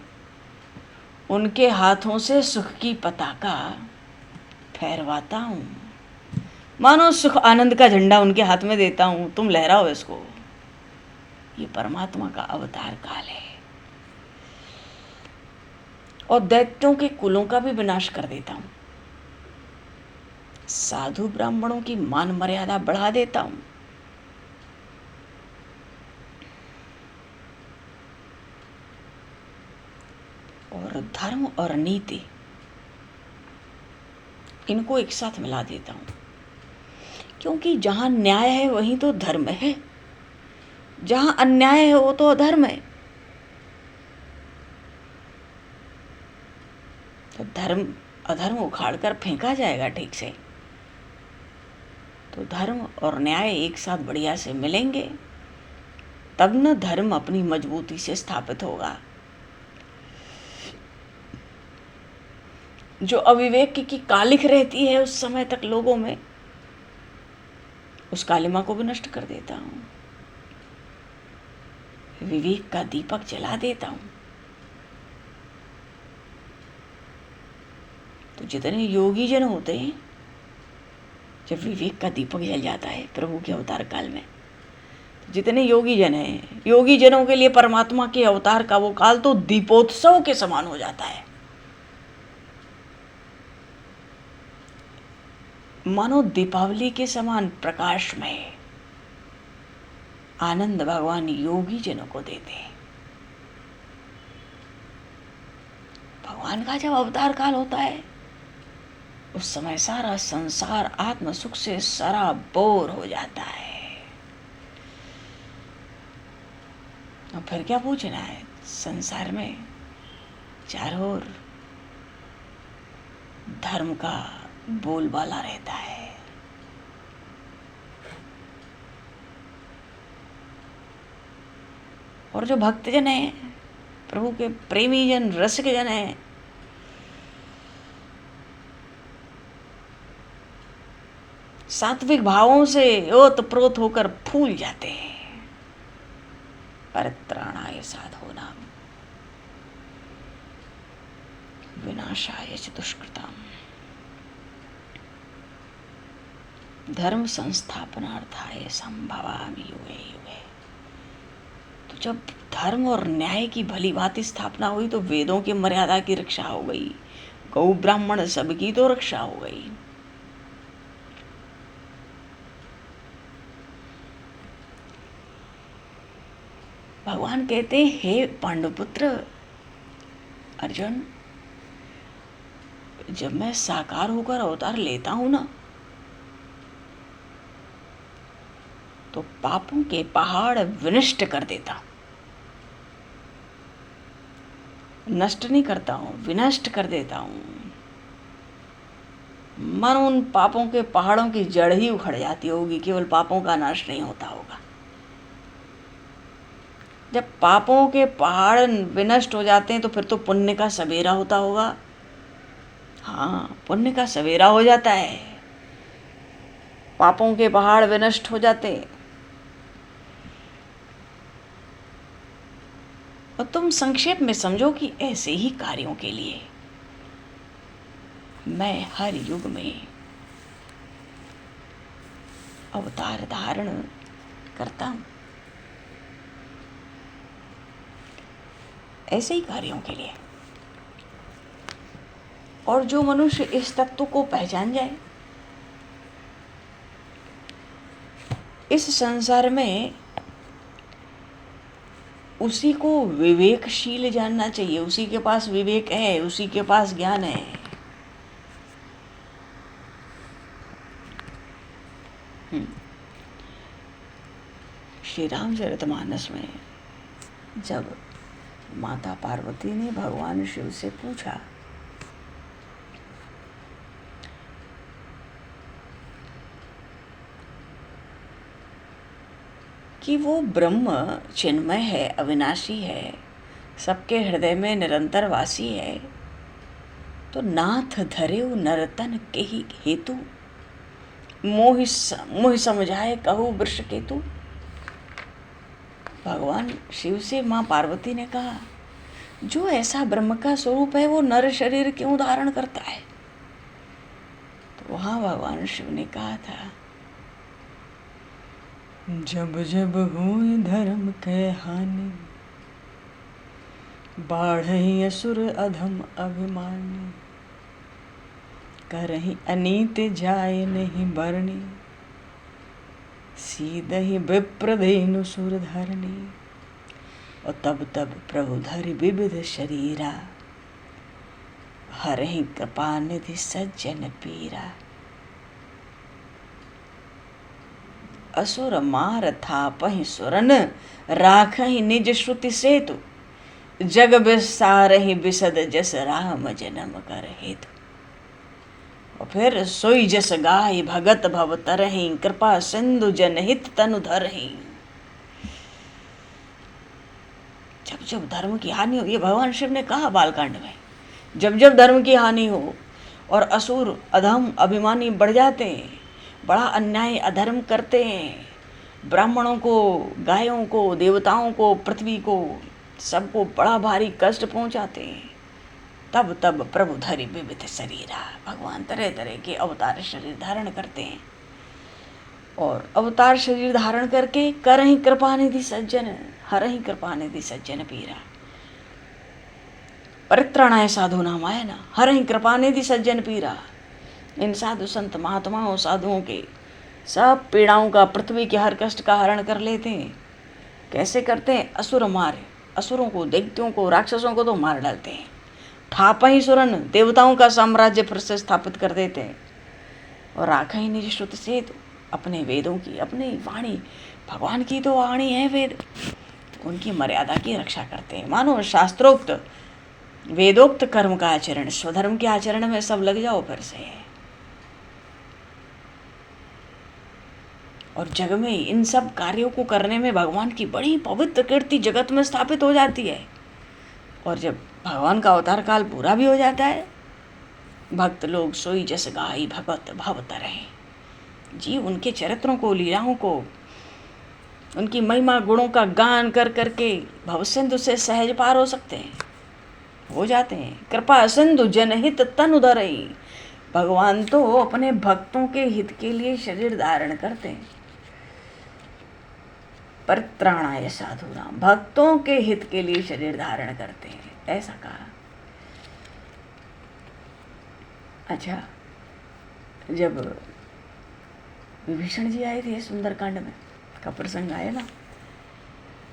[SPEAKER 1] उनके हाथों से सुख की पताका फहरवाता हूं। मानो सुख आनंद का झंडा उनके हाथ में देता हूं, तुम लहराओ इसको। ये परमात्मा का अवतार काल है। और दैत्यों के कुलों का भी विनाश कर देता हूँ। साधु ब्राह्मणों की मान मर्यादा बढ़ा देता हूँ। और धर्म और नीति इनको एक साथ मिला देता हूँ, क्योंकि जहाँ न्याय है वहीं तो धर्म है, जहाँ अन्याय है वो तो अधर्म है। तो धर्म अधर्म उखाड़ कर फेंका जाएगा ठीक से, तो धर्म और न्याय एक साथ बढ़िया से मिलेंगे, तब न धर्म अपनी मजबूती से स्थापित होगा। जो अविवेक की कालिख रहती है उस समय तक लोगों में, उस कालिमा को भी नष्ट कर देता हूँ। विवेक का दीपक जला देता हूँ। तो जितने योगी जन होते हैं, जब विवेक का दीपक जल जाता है प्रभु के अवतार काल में, तो जितने योगी जन हैं, योगी जनों के लिए परमात्मा के अवतार का वो काल तो दीपोत्सव के समान हो जाता है। मानो दीपावली के समान प्रकाश में आनंद भगवान योगी जनों को देते हैं। भगवान का जब अवतार काल होता है उस समय सारा संसार आत्म सुख से सराबोर हो जाता है। और फिर क्या पूछना है, संसार में चारों ओर धर्म का बोलबाला रहता है। और जो भक्तजन हैं, प्रभु के प्रेमी जन, रसिक जन हैं, सात्विक भावों से ओतप्रोत होकर फूल जाते हैं। परित्राणाय साधूनां विनाशाय च दुष्कृताम् धर्म संस्थापनार्थाय संभवामि युगे युगे। तो जब धर्म और न्याय की भली भांति स्थापना हुई तो वेदों की मर्यादा की रक्षा हो गई, गौ ब्राह्मण सबकी तो रक्षा हो गई। भगवान कहते हैं, हे पांडुपुत्र अर्जुन, जब मैं साकार होकर अवतार लेता हूं ना, तो पापों के पहाड़ विनष्ट कर देता हूं। नष्ट नहीं करता हूं, विनष्ट कर देता हूं। मन उन पापों के पहाड़ों की जड़ ही उखड़ जाती होगी, केवल पापों का नाश नहीं होता होगा। जब पापों के पहाड़ विनष्ट हो जाते हैं तो फिर तो पुण्य का सवेरा होता होगा। हाँ, पुण्य का सवेरा हो जाता है, पापों के पहाड़ विनष्ट हो जाते हैं। और तुम संक्षेप में समझो कि ऐसे ही कार्यों के लिए मैं हर युग में अवतार धारण करता हूं। ऐसे ही कार्यों के लिए। और जो मनुष्य इस तत्व को पहचान जाए, इस संसार में उसी को विवेकशील जानना चाहिए। उसी के पास विवेक है, उसी के पास ज्ञान है। श्री रामचरितमानस में जब माता पार्वती ने भगवान शिव से पूछा कि वो ब्रह्म चिन्मय है, अविनाशी है, सबके हृदय में निरंतर वासी है, तो नाथ धरेउ नरतन के ही हेतु, मोहि समझाए कहु वृष केतु। भगवान शिव से माँ पार्वती ने कहा, जो ऐसा ब्रह्म का स्वरूप है वो नर शरीर क्यों धारण करता है? तो वहां भगवान शिव ने कहा था, जब जब हुई धर्म के हानि, बाढ़हि असुर अधम अभिमानी, करहि अनीति जाय नहीं बरनी, सीदहि विप्रधेनु सुर धरनी। और तब तब प्रभु धरि विविध शरीरा, हरहि कृपा निधि सज्जन पीरा। असुर मार थापहि सुरन, राखहि निज श्रुति सेतु, जग विस्तारहि बिसद जस राम जन्म कर हेतु। और फिर सोई जस गाय भगत भव तरहि, कृपा सिंधु जनहित तनु धरहि। जब जब धर्म की हानि हो, ये भगवान शिव ने कहा बालकांड में, जब जब धर्म की हानि हो और असुर अधम अभिमानी बढ़ जाते हैं, बड़ा अन्याय अधर्म करते हैं, ब्राह्मणों को, गायों को, देवताओं को, पृथ्वी को, सबको बड़ा भारी कष्ट पहुंचाते हैं, तब तब प्रभु धरि विविध शरीरा, भगवान तरह तरह के अवतार शरीर धारण करते हैं। और अवतार शरीर धारण करके करहि कृपा निधि सज्जन, हरहि कृपा निधि सज्जन पीरा। परित्राणाय साधूनाम आए ना, हरहि कृपा निधि सज्जन पीरा। इन साधु संत महात्माओं साधुओं के सब पीड़ाओं का, पृथ्वी के हर कष्ट का हरण कर लेते हैं। कैसे करते हैं? असुर मारे, असुरों को, दैत्यों को, राक्षसों को तो मार डालते हैं। ठापहि सुरन, देवताओं का साम्राज्य फिर से स्थापित कर देते हैं। और राखहि निज श्रुति सेतु, अपने वेदों की, अपनी वाणी, भगवान की तो वाणी है वेद, उनकी मर्यादा की रक्षा करते हैं। मानो शास्त्रोक्त वेदोक्त कर्म का आचरण, स्वधर्म के आचरण में सब लग जाओ फिर से। और जग में इन सब कार्यों को करने में भगवान की बड़ी पवित्र कीर्ति जगत में स्थापित हो जाती है। और जब भगवान का अवतार काल पूरा भी हो जाता है, भक्त लोग सोई जस गाई भगवत भव तरहि। जीव उनके चरित्रों को, लीलाओं को, उनकी महिमा गुणों का गान कर करके भवसिंधु से सहज पार हो सकते हैं, हो जाते हैं। कृपा सिंधु जनहित तनु धरहि, भगवान तो अपने भक्तों के हित के लिए शरीर धारण करते हैं। परित्राणाय साधूनाम, भक्तों के हित के लिए शरीर धारण करते हैं, ऐसा कहा। अच्छा, जब विभीषण जी आए थे सुंदरकांड में का प्रसंग आया ना,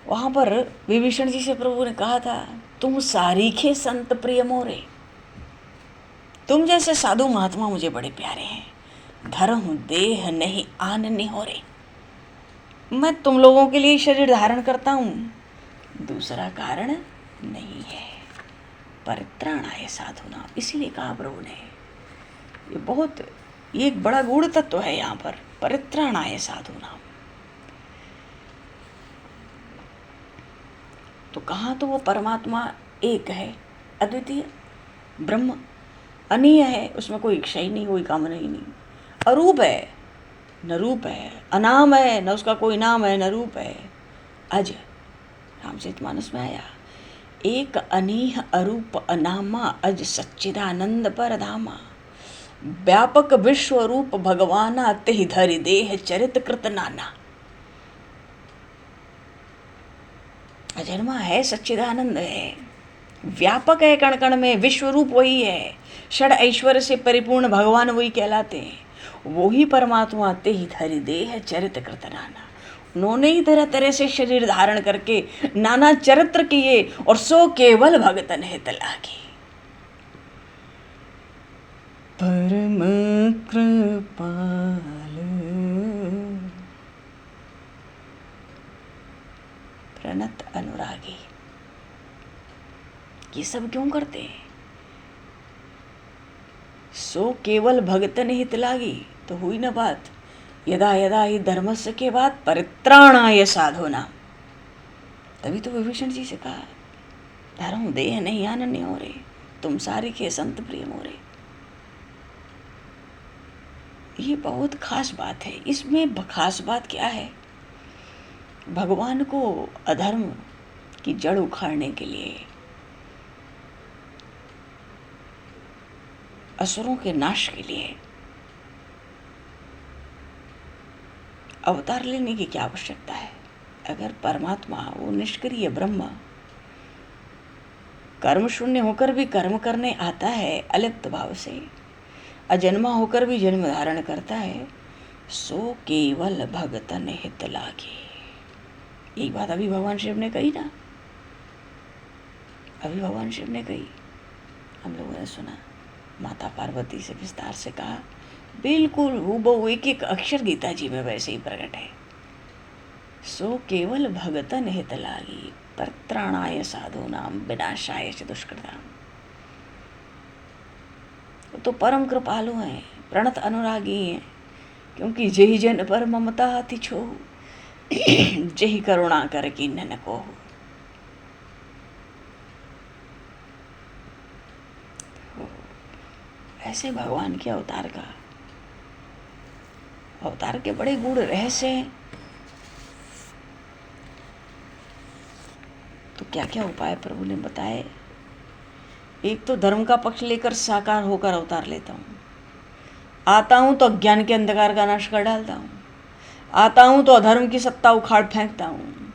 [SPEAKER 1] वहां पर विभीषण जी से प्रभु ने कहा था, तुम सारीखे संत प्रिय मोरे, तुम जैसे साधु महात्मा मुझे बड़े प्यारे हैं। धरहु देह नहीं आन निहोरे, मैं तुम लोगों के लिए शरीर धारण करता हूं, दूसरा कारण नहीं है। परित्राणाय साधूनाम, इसीलिए कहा प्रभु ने। ये बहुत, ये एक बड़ा गूढ़ तत्व है यहाँ पर, परित्राणाय साधूनाम। तो कहाँ तो वो परमात्मा एक है, अद्वितीय ब्रह्म, अनीय है, उसमें कोई इच्छा ही नहीं, कोई कामना ही नहीं। अरूप है, न रूप है, अनाम है, न उसका कोई नाम है, न रूप है। अज, रामचरितमानस में आया, एक अनीह अरूप अनामा, अज सच्चिदानंद परधामा, व्यापक विश्व रूप भगवाना, तेहि धरि देह चरित कृत नाना। अजन्मा है, सच्चिदानंद है, व्यापक है, कण कण में, विश्व रूप वही है, षड ऐश्वर्य से परिपूर्ण भगवान वही कहलाते हैं। वो ही परमात्मा, तेहि धरि देह चरित कृत नाना, उन्होंने ही तरह तरह से शरीर धारण करके नाना चरित्र किए, और सो केवल भगतन हित लागे। परम कृपाल प्रणत अनुरागी, ये सब क्यों करते हैं? सो केवल भगतन हित लागी, तो हुई ना बात। यदा यदा ही धर्मस्य के बाद परित्राणाय साधूनाम, तभी तो विभीषण जी से कहा, धर्म देह नहीं आनन्य हो रे, तुम सारी के संत प्रिय मोरे। ये बहुत खास बात है। इसमें खास बात क्या है? भगवान को अधर्म की जड़ उखाड़ने के लिए, असुरों के नाश के लिए अवतार लेने की क्या आवश्यकता है? अगर परमात्मा, वो निष्क्रिय ब्रह्म, कर्म शून्य होकर भी कर्म करने आता है अलिप्त भाव से, अजन्मा होकर भी जन्म धारण करता है, सो केवल भगतन हित लागे। एक बात अभी भगवान शिव ने कही ना, अभी भगवान शिव ने कही, हम लोगों ने सुना, माता पार्वती से विस्तार से कहा, बिल्कुल हूबहू एक एक अक्षर गीता जी में वैसे ही प्रकट है। सो केवल भगतन हित लागी, परित्राणाय साधूनाम विनाशाय च दुष्कृताम। तो परम कृपालु हैं, प्रणत अनुरागी हैं, क्योंकि जेहि जन पर ममता अति छोहु, जेहि करुणा कर कीन्ह न कोहु। ऐसे भगवान के अवतार का, अवतार के बड़े गूढ़ रहस्य हैं। तो क्या क्या उपाय प्रभु ने बताए। एक तो धर्म का पक्ष लेकर साकार होकर अवतार लेता हूँ, आता हूँ तो अज्ञान के अंधकार का नाश कर डालता हूँ, आता हूँ तो अधर्म की सत्ता उखाड़ फेंकता हूँ,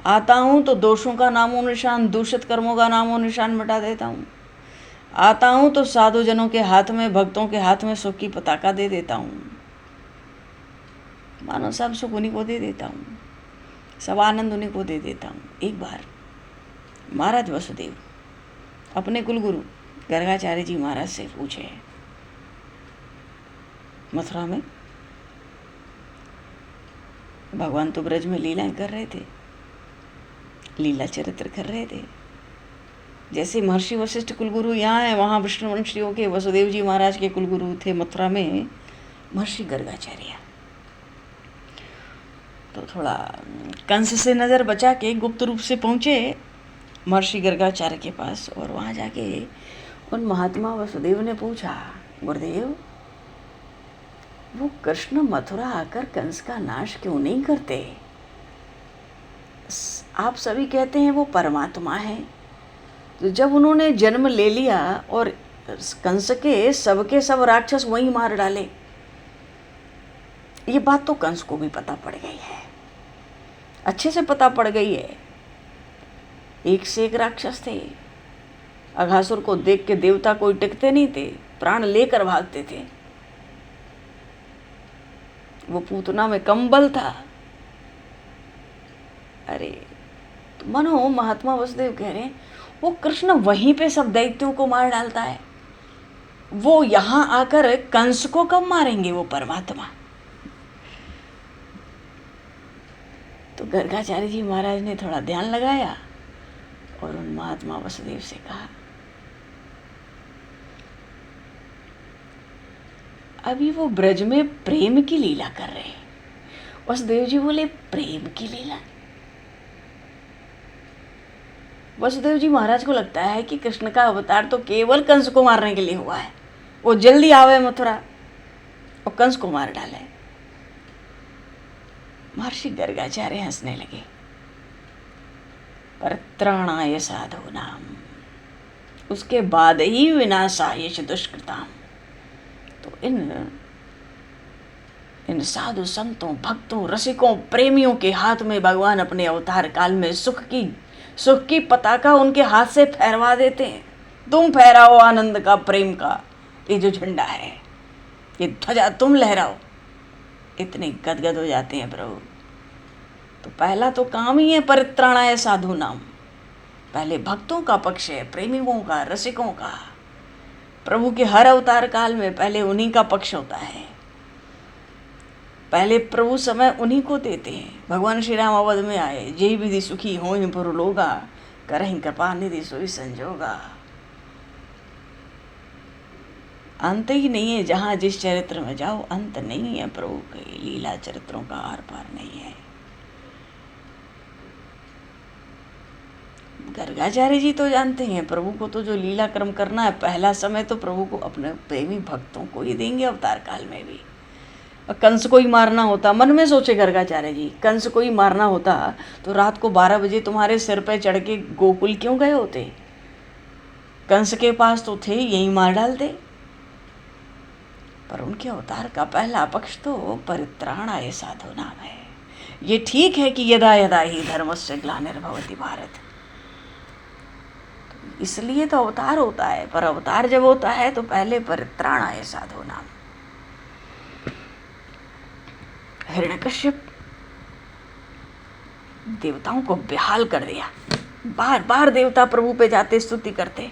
[SPEAKER 1] आता हूँ तो दोषों का नामो निशान, दूषित कर्मों का नामो निशान मिटा देता हूँ, आता हूँ तो साधु जनों के हाथ में, भक्तों के हाथ में सुख की पताका दे देता हूँ। मानो सब सुख उन्हीं को दे देता हूँ, सब आनंद उन्हीं को दे देता हूँ। एक बार महाराज वसुदेव अपने कुलगुरु गर्गाचार्य जी महाराज से पूछे, मथुरा में भगवान तो ब्रज में लीलाएं कर रहे थे, लीला चरित्र कर रहे थे। जैसे महर्षि वशिष्ठ कुलगुरु यहाँ है, वहाँ विष्णुवंशियों के वसुदेव जी महाराज के कुलगुरु थे मथुरा में महर्षि गर्गाचार्य। तो थोड़ा कंस से नज़र बचा के गुप्त रूप से पहुँचे महर्षि गर्गाचार्य के पास, और वहाँ जाके उन महात्मा वसुदेव ने पूछा, गुरुदेव वो कृष्ण मथुरा आकर कंस का नाश क्यों नहीं करते? आप सभी कहते हैं वो परमात्मा है, तो जब उन्होंने जन्म ले लिया और कंस के सब राक्षस वहीं मार डाले, ये बात तो कंस को भी पता पड़ गई है, अच्छे से पता पड़ गई है। एक से एक राक्षस थे, अघासुर को देख के देवता कोई टिकते नहीं थे, प्राण लेकर भागते थे। वो पूतना में कंबल था। अरे तो मनो महात्मा वसुदेव कह रहे हैं, वो कृष्ण वहीं पे सब दैत्यों को मार डालता है, वो यहां आकर कंस को कब मारेंगे वो परमात्मा? तो गर्गाचार्य जी महाराज ने थोड़ा ध्यान लगाया और उन महात्मा वसुदेव से कहा, अभी वो ब्रज में प्रेम की लीला कर रहे हैं। वसुदेव जी बोले, प्रेम की लीला? वसुदेव जी महाराज को लगता है कि कृष्ण का अवतार तो केवल कंस को मारने के लिए हुआ है, वो जल्दी आवे मथुरा और कंस को मार डाले। महर्षि गर्गाचार्य हंसने लगे, परित्राणाय साधूनाम, उसके बाद ही विनाशाय च दुष्कृताम। तो इन साधु संतों, भक्तों, रसिकों, प्रेमियों के हाथ में भगवान अपने अवतार काल में सुख की पताका उनके हाथ से फहरवा देते हैं। तुम फहराओ आनंद का, प्रेम का, ये जो झंडा है, ये ध्वजा तुम लहराओ। इतने गदगद हो जाते हैं प्रभु। तो पहला तो काम ही है परित्राणाय साधूनाम, पहले भक्तों का पक्ष है, प्रेमियों का, रसिकों का। प्रभु के हर अवतार काल में पहले उन्हीं का पक्ष होता है, पहले प्रभु समय उन्हीं को देते हैं। भगवान श्री राम अवध में आए, जय विधि सुखी हों पुरलोगा, करहिं कृपा निधि सोई संजोगा। अंत ही नहीं है, जहाँ जिस चरित्र में जाओ अंत नहीं है। प्रभु के लीला चरित्रों का आर पार नहीं है। गर्गाचार्य जी तो जानते हैं प्रभु को, तो जो लीला क्रम करना है, पहला समय तो प्रभु को अपने प्रेमी भक्तों को ही देंगे अवतार काल में भी। और कंस को ही मारना होता, मन में सोचे गर्गाचार्य जी, कंस को ही मारना होता तो रात को 12 बजे तुम्हारे सिर पे चढ़ के गोकुल क्यों गए होते? कंस के पास तो थे, यही मार डालते। पर उनके अवतार का पहला पक्ष तो परित्राणाय साधूनाम है। ये ठीक है कि यदा यदा ही धर्मस्य ग्लानिर्भवति भारत, इसलिए तो अवतार होता है। पर अवतार जब होता है तो पहले परित्राणाय साधूनाम। हिरण्यकश्यप देवताओं को बेहाल कर दिया। बार बार देवता प्रभु पे जाते, स्तुति करते,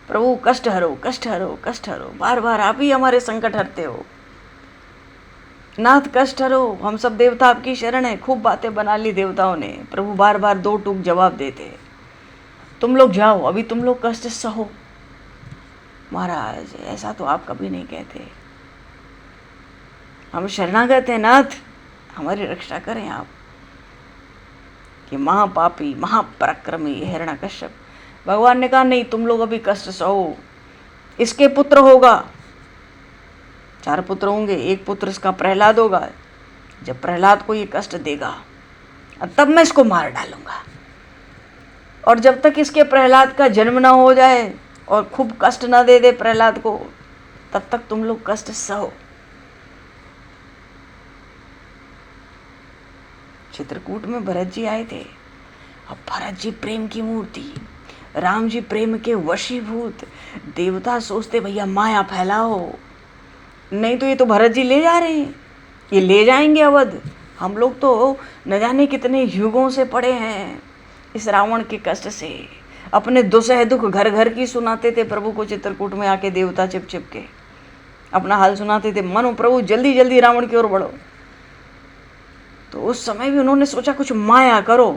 [SPEAKER 1] प्रभु कष्ट हरो, कष्ट हरो, कष्ट हरो, बार बार आप ही हमारे संकट हरते हो, नाथ कष्ट हरो, हम सब देवता आपकी शरण है। खूब बातें बना ली देवताओं ने। प्रभु बार बार दो टूक जवाब देते, तुम लोग जाओ, अभी तुम लोग कष्ट सहो। महाराज ऐसा तो आप कभी नहीं कहते, हम शरणागत हैं नाथ, हमारी रक्षा करें आप। कि महापापी महापराक्रमी हिरण्यकश्यप, भगवान ने कहा नहीं, तुम लोग अभी कष्ट सहो, इसके पुत्र होगा, 4 पुत्र होंगे, एक पुत्र इसका प्रहलाद होगा। जब प्रहलाद को ये कष्ट देगा तब मैं इसको मार डालूंगा, और जब तक इसके प्रहलाद का जन्म ना हो जाए और खूब कष्ट ना दे दे प्रहलाद को, तब तक तुम लोग कष्ट सहो। चित्रकूट में भरत जी आए थे। अब भरत जी प्रेम की मूर्ति, राम जी प्रेम के वशीभूत। देवता सोचते भैया माया फैलाओ, नहीं तो ये तो भरत जी ले जा रहे हैं, ये ले जाएंगे अवध। हम लोग तो न जाने कितने युगों से पड़े हैं इस रावण के कष्ट से। अपने दुसह दुख घर घर की सुनाते थे प्रभु को। चित्रकूट में आके देवता छिप छिप के अपना हाल सुनाते थे, मनो प्रभु जल्दी जल्दी रावण की ओर बढ़ो। तो उस समय भी उन्होंने सोचा कुछ माया करो,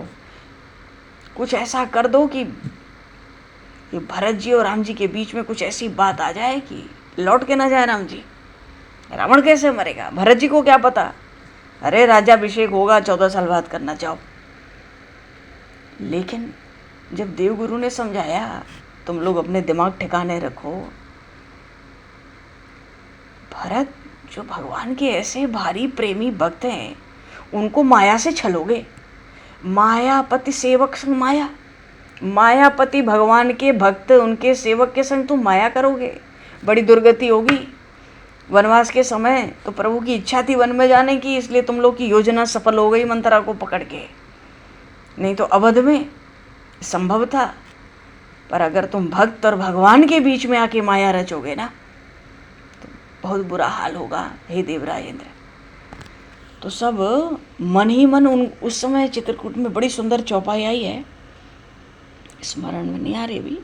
[SPEAKER 1] कुछ ऐसा कर दो कि ये भरत जी और राम जी के बीच में कुछ ऐसी बात आ जाए कि लौट के ना जाए राम जी। रावण कैसे मरेगा, भरत जी को क्या पता। अरे राज्याभिषेक होगा, 14 साल बाद करना चाहो। लेकिन जब देवगुरु ने समझाया तुम लोग अपने दिमाग ठिकाने रखो, भरत जो भगवान के ऐसे भारी प्रेमी भक्त हैं, उनको माया से छलोगे। मायापति सेवक संग माया, मायापति भगवान के भक्त उनके सेवक के संग तुम माया करोगे, बड़ी दुर्गति होगी। वनवास के समय तो प्रभु की इच्छा थी वन में जाने की, इसलिए तुम लोग की योजना सफल हो गई मंथरा को पकड़ के, नहीं तो अवध में संभव था। पर अगर तुम भक्त और भगवान के बीच में आके माया रचोगे ना, तो बहुत बुरा हाल होगा हे देवराजेंद्र। तो सब मन ही मन उस समय चित्रकूट में बड़ी सुंदर चौपाई आई है, स्मरण में नहीं आ रही अभी।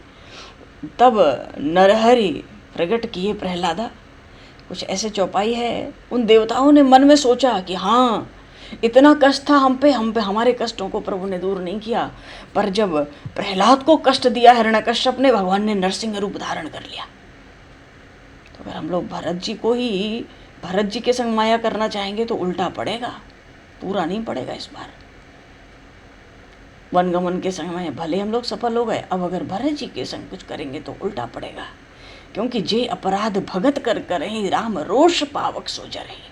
[SPEAKER 1] तब नरहरि प्रकट किए प्रहलादा, कुछ ऐसे चौपाई है। उन देवताओं ने मन में सोचा कि हाँ इतना कष्ट था हम पे हमारे कष्टों को प्रभु ने दूर नहीं किया। पर जब प्रहलाद को कष्ट दिया हिरण्यकश्यप ने, भगवान ने नरसिंह रूप धारण कर लिया। तो अगर हम लोग भरत जी के संग माया करना चाहेंगे तो उल्टा पड़ेगा, पूरा नहीं पड़ेगा इस बार। वनगमन के संग में भले हम लोग सफल हो गए, अब अगर भरत जी के संग कुछ करेंगे तो उल्टा पड़ेगा। क्योंकि जे अपराध भगत कर करहि, राम रोष पावक सो जरहि।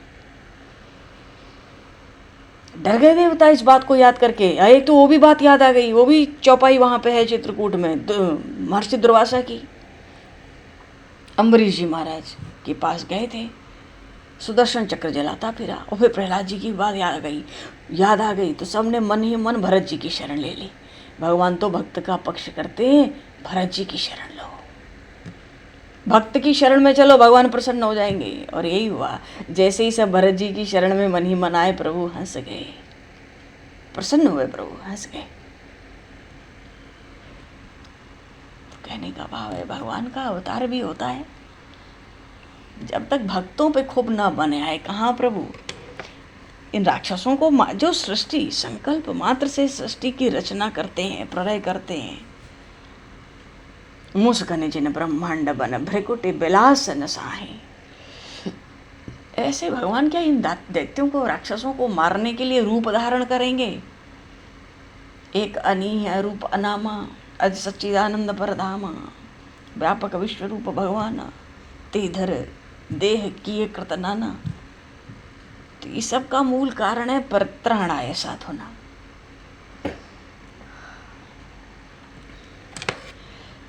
[SPEAKER 1] डर गए देवता इस बात को याद करके। एक तो वो भी बात याद आ गई, वो भी चौपाई वहां पे है चित्रकूट में, महर्षि दुर्वासा की। अम्बरीश जी महाराज के पास गए थे, सुदर्शन चक्र जलाता फिरा, और फिर प्रहलाद जी की बात याद आ गई। तो सबने मन ही मन भरत जी की शरण ले ली। भगवान तो भक्त का पक्ष करते हैं, भरत जी की शरण लो, भक्त की शरण में चलो, भगवान प्रसन्न हो जाएंगे। और यही हुआ। जैसे ही सब भरत जी की शरण में मन ही मन आए, प्रभु हंस गए, प्रसन्न हुए, प्रभु हंस गए। तो कहने का भाव है भगवान का अवतार भी होता है। जब तक भक्तों पे खूब ना बने आए, कहाँ प्रभु इन राक्षसों को जो सृष्टि संकल्प मात्र से सृष्टि की रचना करते हैं, प्रलय करते हैं। मुस्कन जिन ब्रह्मांड बन भ्रिकुटि बिलास न साहे। ऐसे भगवान क्या इन दैत्यों को, राक्षसों को मारने के लिए रूप धारण करेंगे? एक अनीह रूप अनामा, अज सच्चिदानंद परधामा, व्यापक विश्व रूप भगवान, तेधर देह किए कृत नाना। तो इस सब का मूल कारण है परित्राणाय साधुना।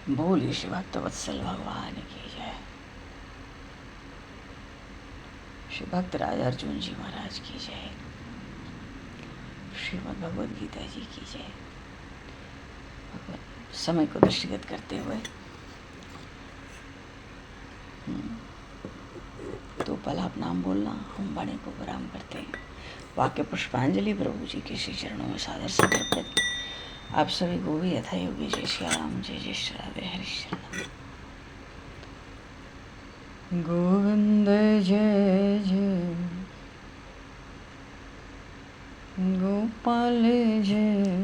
[SPEAKER 1] बोलिए श्री भक्त वत्सल भगवान की जय। श्री भक्त राज अर्जुन जी महाराज की जय। श्रीमद् भगवद गीता जी की जय। भगवत समय को दृष्टिगत करते हुए तो पल आप नाम बोलना, हम वाणी को विराम करते हैं। वाक्य पुष्पांजलि प्रभु जी के श्री चरणों में सादर समर्पित। आप सभी को भी यथा योगी जय श्री राम, जय जय श्री राधे हरिश्चंद्र। गोविंद जय जय, गोपाल जय